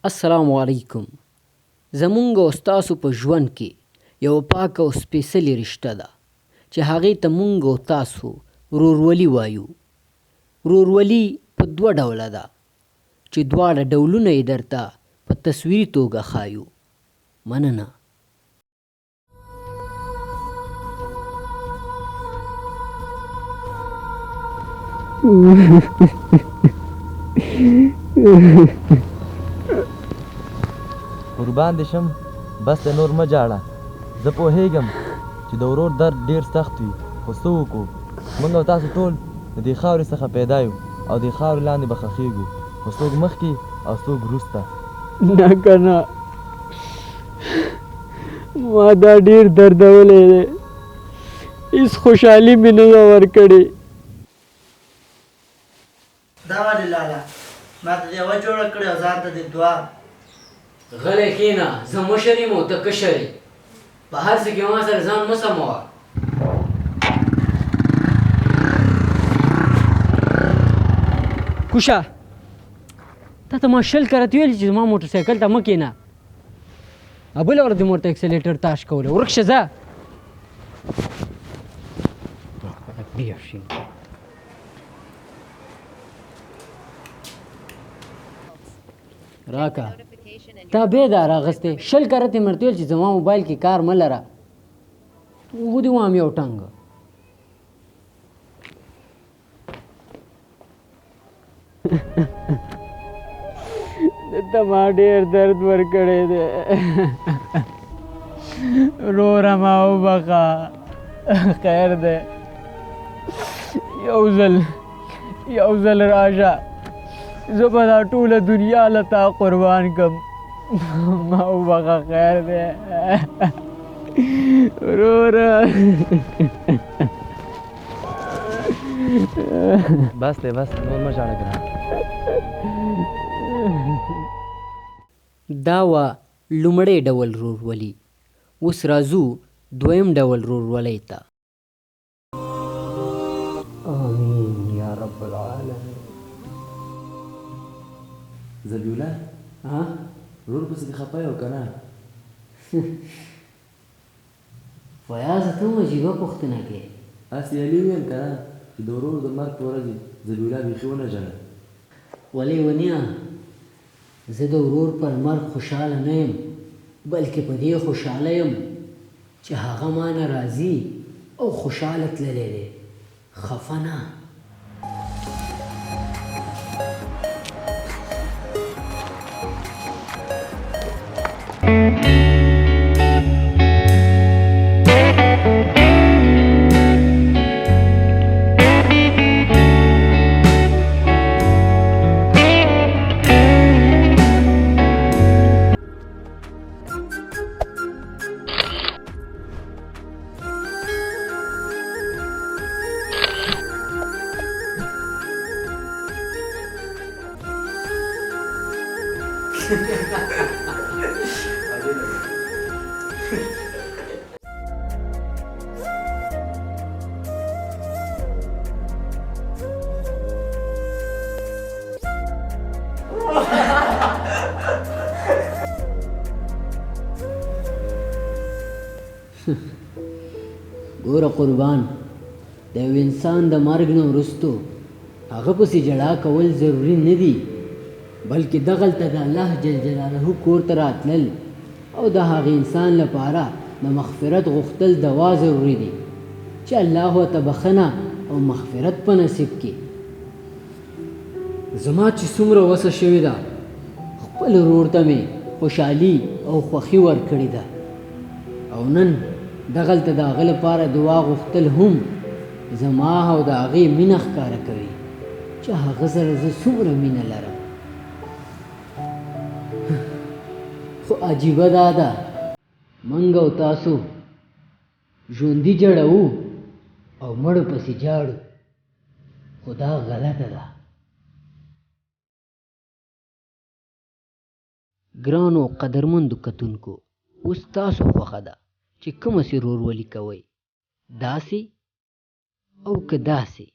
السلام علیکم. زمونږ او ستاسو په ژوند کې یو پاک او سپېڅلې رشته ده چې هغې ته مونږ او تاسو ورورولي وایو. ورورولي په دوه ډوله ده چې دواړه ډولونه یې درته په تصویري توګه ښایو. مننه. قربان دې شم، بس د نور مه جاړه. زه پوهېږم چې د ورور درد ډېر سخت وي، خو څه وکړو؟ موږ او تاسو ټول د دې خاورې څخه پیدا یو او دې خاورې لاندې به ښخېږو، خو څوک مخکې او څوک وروسته. نه که نه، ما دا ډېر دردولی دی، هېڅ خوشحالي مې نه ده ورکړې. دا ولې لالا ما ته یوه جوړه کړې او ځان ته دې دوه. غلی کښېنه، زه مشر یم او ته کشر یې. په هر څه کې ما سره ځان مه سموه. کوشه، تا ته ما 100 کرته ویلي چې زما موټر سایکل ته مه کښېنه. بله ورځ دې ورته اکسلیټر تاش کولی. ورک شه ځه. راکه تا بې دا راغستی 100 کرته مې ورته ویل چې زما موبایل کې کار مه لره. ودې وایم یو ټنګ. ته ما ډېر درد ورکړی دی، وروره ما وبخه. خیر دی، یو ځل راشه، زه به دا ټوله دنیا له تا قربان کړم. ما وبخه، خیر دی وروره. بس دی، بس نور مه جاړه ګرانه. دا وه لومړی ډول ورورولي. اوس راځو دویم ډول ورورولۍ ته. آمین یا رب العالمین. زبیوله، ورور پسې دې خفه یې او که نه؟ فیاضه ته هم عجیبه پوښتنه کوې. هسې علي ویل که نه چې د ورور د مرګ په ورځ زبیوله بیخي ونه ژړل. ولې ونیه، زه د ورور پر مرګ خوشحاله نه یم، بلکې په دې خوشحاله یم چې هغه ما نه راضي او خوشحاله تللی دی، خفه نه. ګوره قربان، د یو انسان د مرګ نه وروستو هغه پسې ژړا کول ضروري نه دي، بلکې دغلته د الله جل جلاله کور ته راتلل او د هغه انسان لپاره د مغفرت غوښتل دوا ضروري دي چې الله ورته بخښنه او مغفرت په نصیب کړي. زما چې څومره وسه شوې ده، خپل ورور ته مې خوشحالي او خوښي ورکړې ده، او نن دغلته د هغه لپاره دعا غوښتل هم زما او د هغې مینه ښکاره کوي چې هغه سره زه څومره مینه لرم. خو عجیبه دا ده، موږ او تاسو ژوندي جړوو او مړو پسې جاړو، خو دا غلطه ده. ګرانو قدرمندو کتونکو، اوس تاسو خوښه ده چې کومه سي ورورولي کوئ، داسې او که داسې.